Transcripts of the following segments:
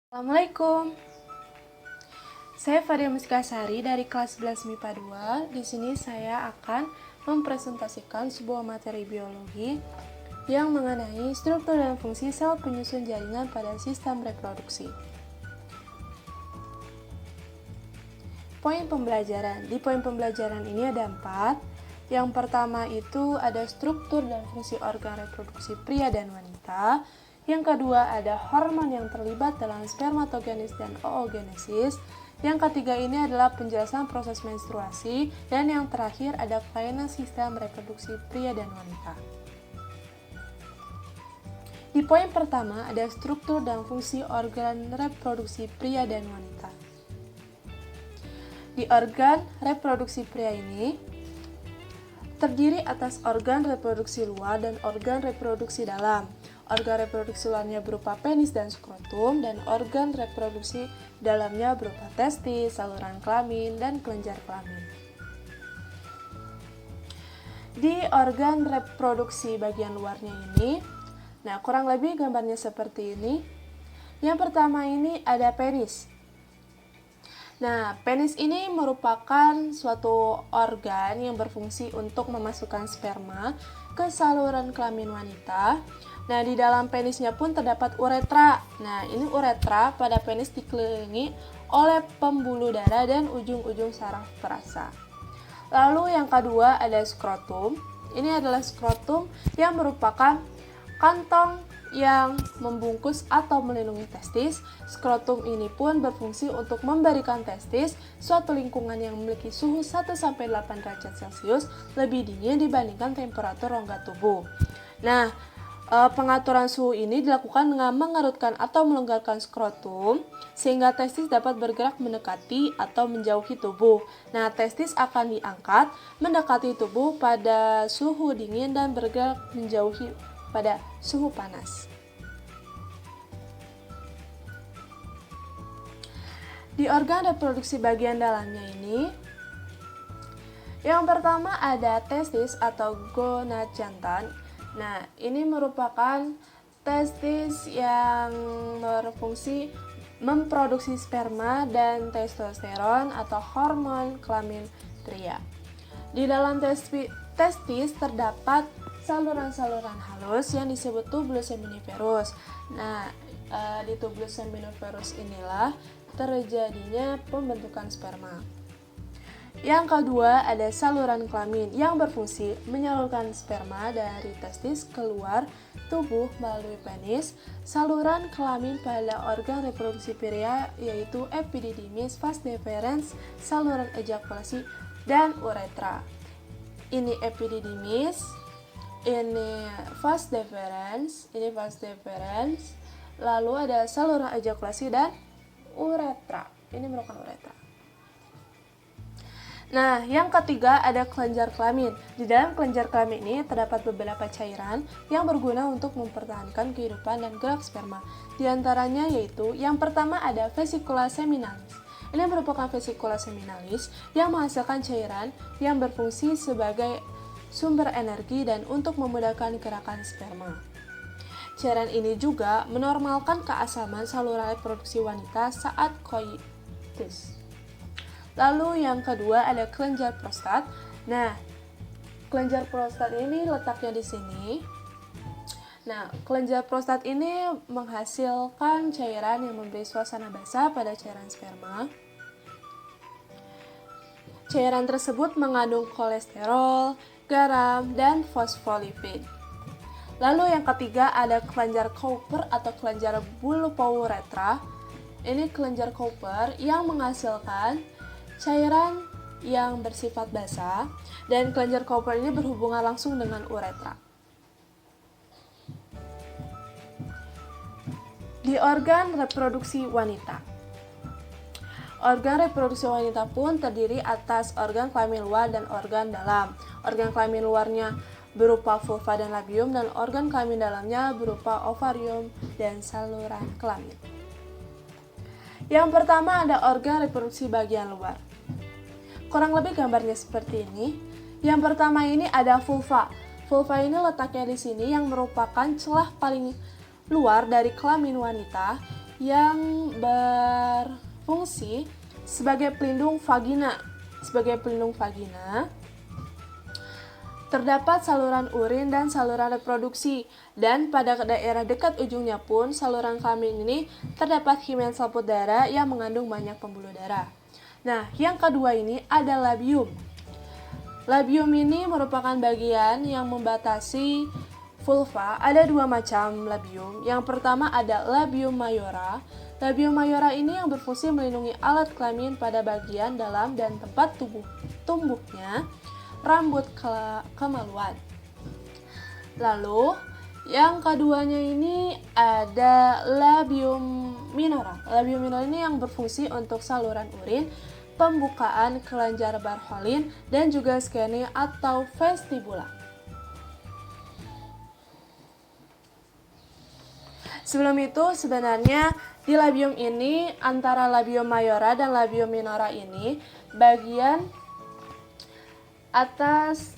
Assalamualaikum. Saya Fadia Muskasari dari kelas 11 MIPA 2. Di sini saya akan mempresentasikan sebuah materi biologi yang mengenai struktur dan fungsi sel penyusun jaringan pada sistem reproduksi. Poin pembelajaran. Di poin pembelajaran ini ada 4. Yang pertama itu ada struktur dan fungsi organ reproduksi pria dan wanita. Yang kedua ada hormon yang terlibat dalam spermatogenesis dan oogenesis. Yang ketiga ini adalah penjelasan proses menstruasi. Dan yang terakhir ada kelainan sistem reproduksi pria dan wanita. Di poin pertama ada struktur dan fungsi organ reproduksi pria dan wanita. Di organ reproduksi pria ini terdiri atas organ reproduksi luar dan organ reproduksi dalam. Organ reproduksi luarnya berupa penis dan skrotum, dan organ reproduksi dalamnya berupa testis, saluran kelamin, dan kelenjar kelamin. Di organ reproduksi bagian luarnya ini, kurang lebih gambarnya seperti ini. Yang pertama ini ada penis. Penis ini merupakan suatu organ yang berfungsi untuk memasukkan sperma ke saluran kelamin wanita. Di dalam penisnya pun terdapat uretra. Ini uretra pada penis dikelilingi oleh pembuluh darah dan ujung-ujung saraf perasa. Lalu yang kedua ada skrotum. Ini adalah skrotum yang merupakan kantong yang membungkus atau melindungi testis. Skrotum ini pun berfungsi untuk memberikan testis suatu lingkungan yang memiliki suhu 1-8 derajat Celcius lebih dingin dibandingkan temperatur rongga tubuh. Pengaturan suhu ini dilakukan dengan mengerutkan atau melonggarkan skrotum sehingga testis dapat bergerak mendekati atau menjauhi tubuh. Testis akan diangkat mendekati tubuh pada suhu dingin dan bergerak menjauhi pada suhu panas. Di organ reproduksi bagian dalamnya ini, yang pertama ada testis atau gonad jantan. Ini merupakan testis yang berfungsi memproduksi sperma dan testosteron atau hormon kelamin pria. Di dalam testis terdapat saluran-saluran halus yang disebut tubulus seminiferus. Di tubulus seminiferus inilah terjadinya pembentukan sperma. Yang kedua ada saluran kelamin yang berfungsi menyalurkan sperma dari testis keluar tubuh melalui penis. Saluran kelamin pada organ reproduksi pria yaitu epididymis, vas deferens, saluran ejakulasi, dan uretra. Ini epididymis, ini vas deferens, lalu ada saluran ejakulasi dan uretra. Ini merupakan uretra. Yang ketiga ada kelenjar kelamin. Di dalam kelenjar kelamin ini terdapat beberapa cairan yang berguna untuk mempertahankan kehidupan dan gerak sperma. Di antaranya yaitu yang pertama ada vesicula seminalis. Ini merupakan vesicula seminalis yang menghasilkan cairan yang berfungsi sebagai sumber energi dan untuk memudahkan gerakan sperma. Cairan ini juga menormalkan keasaman saluran reproduksi wanita saat koitus. Lalu yang kedua ada kelenjar prostat. Kelenjar prostat ini letaknya di sini. Kelenjar prostat ini menghasilkan cairan yang memberi suasana basah pada cairan sperma. Cairan tersebut mengandung kolesterol, garam, dan fosfolipid. Lalu yang ketiga ada kelenjar Cowper atau kelenjar bulbouretra. Ini kelenjar Cowper yang menghasilkan cairan yang bersifat basah, dan kelenjar Cowper ini berhubungan langsung dengan uretra. Di organ reproduksi wanita. Organ reproduksi wanita pun terdiri atas organ kelamin luar dan organ dalam. Organ kelamin luarnya berupa vulva dan labium, dan organ kelamin dalamnya berupa ovarium dan saluran kelamin. Yang pertama ada organ reproduksi bagian luar. Kurang lebih gambarnya seperti ini. Yang pertama ini ada vulva. Vulva ini letaknya di sini yang merupakan celah paling luar dari kelamin wanita yang berfungsi sebagai pelindung vagina. Terdapat saluran urin dan saluran reproduksi, dan pada daerah dekat ujungnya pun saluran kelamin ini terdapat himen selaput darah yang mengandung banyak pembuluh darah. Nah, yang kedua ini ada labium. Labium ini merupakan bagian yang membatasi vulva. Ada dua macam labium. Yang pertama ada labium mayora. Labium mayora ini yang berfungsi melindungi alat kelamin pada bagian dalam dan tempat tumbuhnya rambut kemaluan. Lalu yang keduanya ini ada labium minora. Labium minora ini yang berfungsi untuk saluran urin, pembukaan kelenjar Bartholin, dan juga skene atau vestibula. Sebelum itu sebenarnya di labium ini, antara labium mayora dan labium minora ini, bagian atas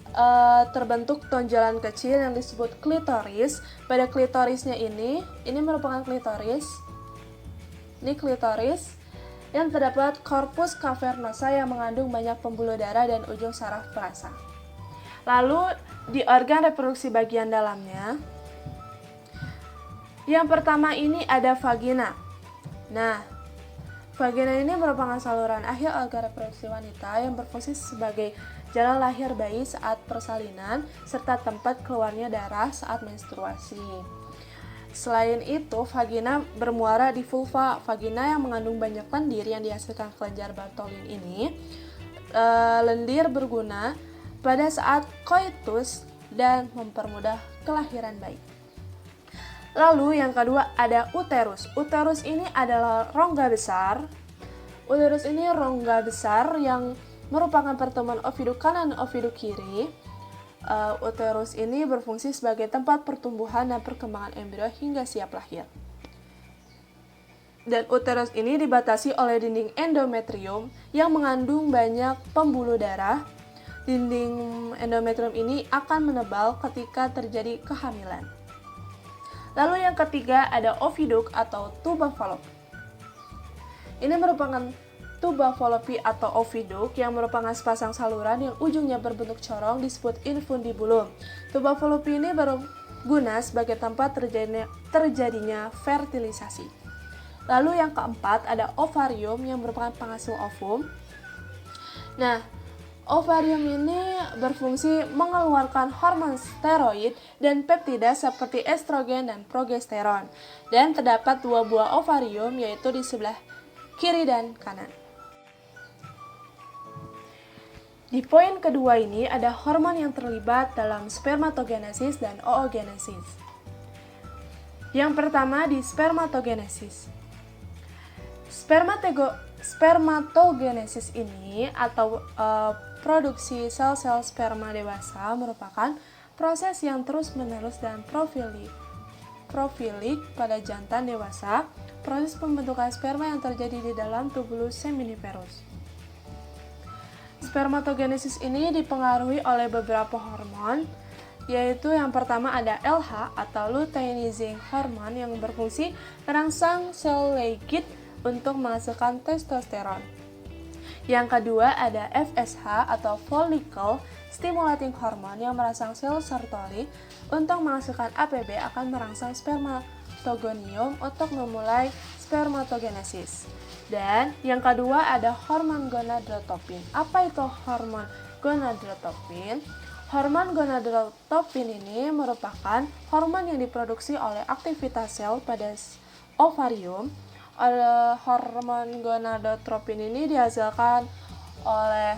terbentuk tonjolan kecil yang disebut klitoris. Pada klitorisnya ini merupakan klitoris. Ini klitoris yang terdapat korpus cavernosa yang mengandung banyak pembuluh darah dan ujung saraf perasa. Lalu di organ reproduksi bagian dalamnya, yang pertama ini ada vagina. Nah, vagina ini merupakan saluran akhir organ reproduksi wanita yang berfungsi sebagai jalan lahir bayi saat persalinan, serta tempat keluarnya darah saat menstruasi. Selain itu, vagina bermuara di vulva. Vagina yang mengandung banyak lendir yang dihasilkan kelenjar Bartholin ini, lendir berguna pada saat koitus dan mempermudah kelahiran bayi. Lalu yang kedua ada uterus. Uterus ini adalah rongga besar. Uterus ini rongga besar yang merupakan pertemuan ovidu kanan dan ovidu kiri. Uterus ini berfungsi sebagai tempat pertumbuhan dan perkembangan embrio hingga siap lahir. Dan uterus ini dibatasi oleh dinding endometrium yang mengandung banyak pembuluh darah. Dinding endometrium ini akan menebal ketika terjadi kehamilan. Lalu yang ketiga ada oviduk atau tuba fallopi. Ini merupakan tuba fallopi atau oviduk yang merupakan sepasang saluran yang ujungnya berbentuk corong disebut infundibulum. Tuba fallopi ini berguna sebagai tempat terjadinya fertilisasi. Lalu yang keempat ada ovarium yang merupakan penghasil ovum. Nah, ovarium ini berfungsi mengeluarkan hormon steroid dan peptida seperti estrogen dan progesteron. Dan terdapat dua buah ovarium, yaitu di sebelah kiri dan kanan. Di poin kedua ini ada hormon yang terlibat dalam spermatogenesis dan oogenesis. Yang pertama di spermatogenesis. Spermatogenesis ini atau produksi sel-sel sperma dewasa merupakan proses yang terus-menerus dan profilik pada jantan dewasa, proses pembentukan sperma yang terjadi di dalam tubulus seminiferus. Spermatogenesis ini dipengaruhi oleh beberapa hormon, yaitu yang pertama ada LH atau luteinizing hormon yang berfungsi merangsang sel Leydig untuk menghasilkan testosteron. Yang kedua ada FSH atau follicle stimulating hormone yang merangsang sel Sertoli untuk menghasilkan APB akan merangsang spermatogonium untuk memulai spermatogenesis. Dan yang kedua ada hormon gonadotropin. Apa itu hormon gonadotropin? Hormon gonadotropin ini merupakan hormon yang diproduksi oleh aktivitas sel pada ovarium. Hormon gonadotropin ini dihasilkan oleh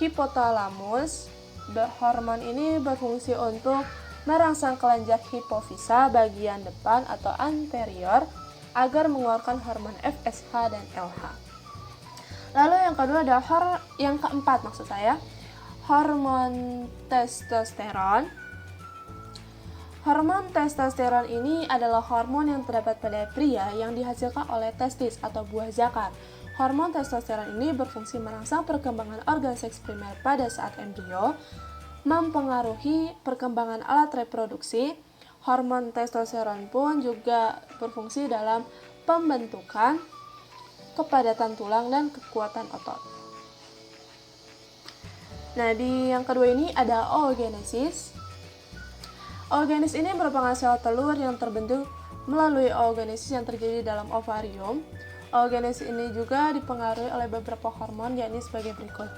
hipotalamus. Hormon ini berfungsi untuk merangsang kelenjar hipofisa bagian depan atau anterior agar mengeluarkan hormon FSH dan LH. Lalu yang kedua ada hormon testosteron. Hormon testosteron ini adalah hormon yang terdapat pada pria yang dihasilkan oleh testis atau buah zakar. Hormon testosteron ini berfungsi merangsang perkembangan organ seks primer pada saat embrio, mempengaruhi perkembangan alat reproduksi. Hormon testosteron pun juga berfungsi dalam pembentukan, kepadatan tulang, dan kekuatan otot. Nah, di yang kedua ini ada oogenesis. Oogenesis ini merupakan sel telur yang terbentuk melalui oogenesis yang terjadi dalam ovarium. Oogenesis ini juga dipengaruhi oleh beberapa hormon, yakni sebagai berikut.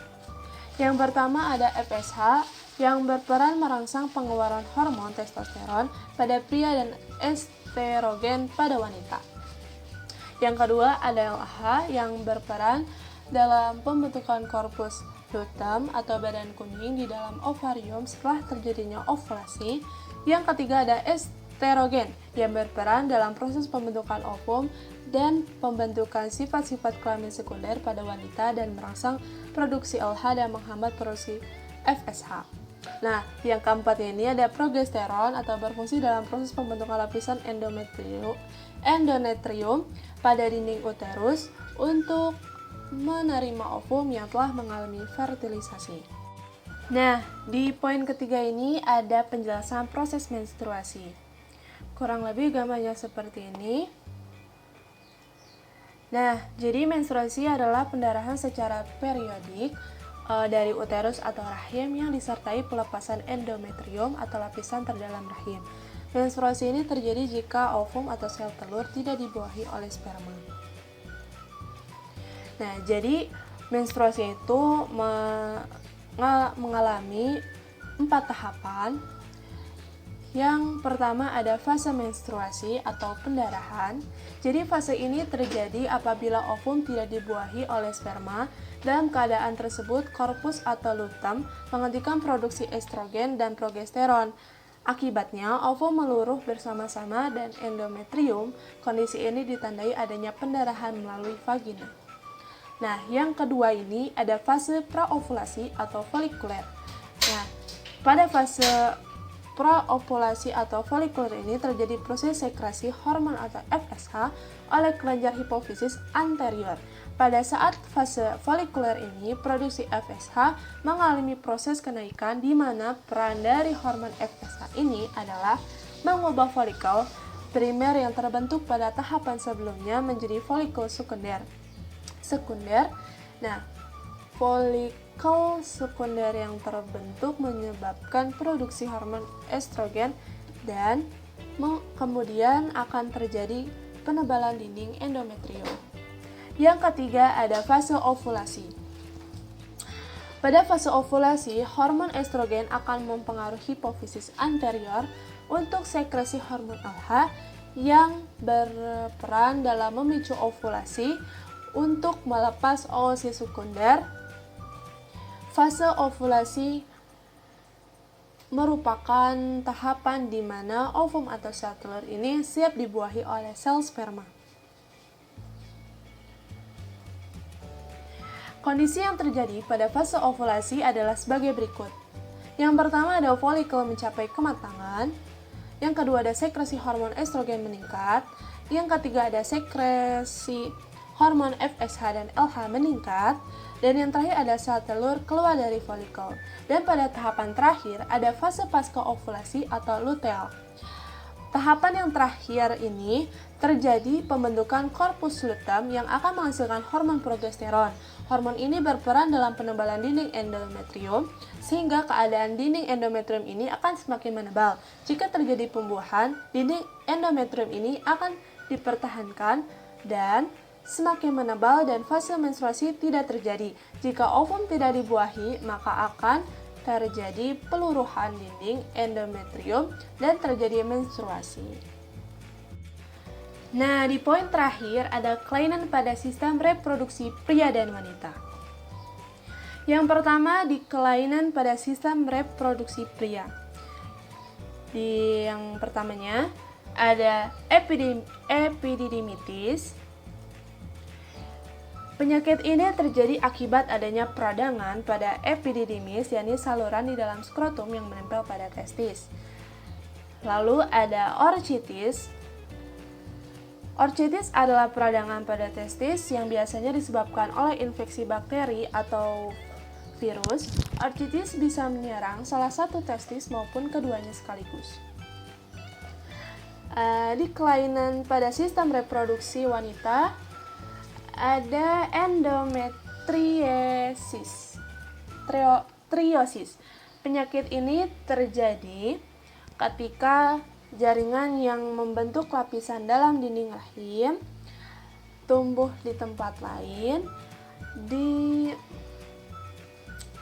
Yang pertama ada FSH yang berperan merangsang pengeluaran hormon testosteron pada pria dan estrogen pada wanita. Yang kedua ada LH yang berperan dalam pembentukan korpus luteum atau badan kuning di dalam ovarium setelah terjadinya ovulasi. Yang ketiga ada estrogen yang berperan dalam proses pembentukan ovum dan pembentukan sifat-sifat kelamin sekunder pada wanita dan merangsang produksi LH dan menghambat produksi FSH. Nah, yang keempat ini ada progesteron atau berfungsi dalam proses pembentukan lapisan endometrium pada dinding uterus untuk menerima ovum yang telah mengalami fertilisasi. Nah, di poin ketiga ini ada penjelasan proses menstruasi. Kurang lebih gambarnya seperti ini. Nah, jadi menstruasi adalah pendarahan secara periodik dari uterus atau rahim yang disertai pelepasan endometrium atau lapisan terdalam rahim. Menstruasi ini terjadi jika ovum atau sel telur tidak dibuahi oleh sperma. Nah, jadi menstruasi itu mengalami 4 tahapan. Yang pertama ada fase menstruasi atau pendarahan. Jadi fase ini terjadi apabila ovum tidak dibuahi oleh sperma. Dalam keadaan tersebut, korpus atau luteum menghentikan produksi estrogen dan progesteron. Akibatnya, ovum meluruh bersama-sama dan endometrium. Kondisi ini ditandai adanya pendarahan melalui vagina. Nah, yang kedua ini ada fase praovulasi atau folikuler. Nah, pada fase praovulasi atau folikuler ini terjadi proses sekresi hormon atau FSH oleh kelenjar hipofisis anterior. Pada saat fase folikuler ini, produksi FSH mengalami proses kenaikan di mana peran dari hormon FSH ini adalah mengubah folikel primer yang terbentuk pada tahapan sebelumnya menjadi folikel sekunder. Nah, folikel sekunder yang terbentuk menyebabkan produksi hormon estrogen dan kemudian akan terjadi penebalan dinding endometrium. Yang ketiga ada fase ovulasi. Pada fase ovulasi, hormon estrogen akan mempengaruhi hipofisis anterior untuk sekresi hormon LH yang berperan dalam memicu ovulasi untuk melepas oosis sekunder. Fase ovulasi merupakan tahapan di mana ovum atau sel telur ini siap dibuahi oleh sel sperma. Kondisi yang terjadi pada fase ovulasi adalah sebagai berikut. Yang pertama ada folikel mencapai kematangan. Yang kedua ada sekresi hormon estrogen meningkat. Yang ketiga ada sekresi hormon FSH dan LH meningkat. Dan yang terakhir ada sel telur keluar dari folikel. Dan pada tahapan terakhir ada fase pasca ovulasi atau luteal. Tahapan yang terakhir ini terjadi pembentukan korpus luteum yang akan menghasilkan hormon progesteron. Hormon ini berperan dalam penebalan dinding endometrium sehingga keadaan dinding endometrium ini akan semakin menebal. Jika terjadi pembuahan, dinding endometrium ini akan dipertahankan dan semakin menebal dan fase menstruasi tidak terjadi. Jika ovum tidak dibuahi, maka akan terjadi peluruhan dinding endometrium dan terjadi menstruasi. Nah, di poin terakhir ada kelainan pada sistem reproduksi pria dan wanita. Yang pertama di kelainan pada sistem reproduksi pria. Di yang pertamanya ada epididimitis. Penyakit ini terjadi akibat adanya peradangan pada epididymis, yakni saluran di dalam skrotum yang menempel pada testis. Lalu ada orchitis. Orchitis adalah peradangan pada testis yang biasanya disebabkan oleh infeksi bakteri atau virus. Orchitis bisa menyerang salah satu testis maupun keduanya sekaligus. Di kelainan pada sistem reproduksi wanita ada endometriosis. Triosis. Penyakit ini terjadi ketika jaringan yang membentuk lapisan dalam dinding rahim tumbuh di tempat lain di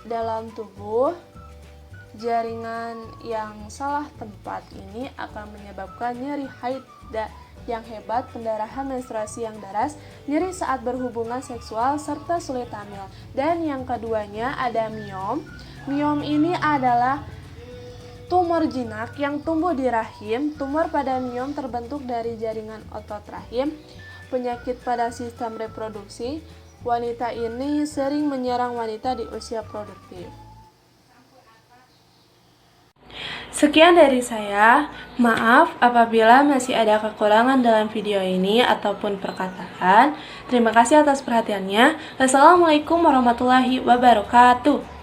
dalam tubuh. Jaringan yang salah tempat ini akan menyebabkan nyeri haid yang hebat, pendarahan menstruasi yang deras, nyeri saat berhubungan seksual, serta sulit hamil. Dan yang keduanya ada miom. Miom ini adalah tumor jinak yang tumbuh di rahim. Tumor pada miom terbentuk dari jaringan otot rahim. Penyakit pada sistem reproduksi. Wanita ini sering menyerang wanita di usia produktif. Sekian dari saya. Maaf apabila masih ada kekurangan dalam video ini ataupun perkataan. Terima kasih atas perhatiannya. Wassalamualaikum warahmatullahi wabarakatuh.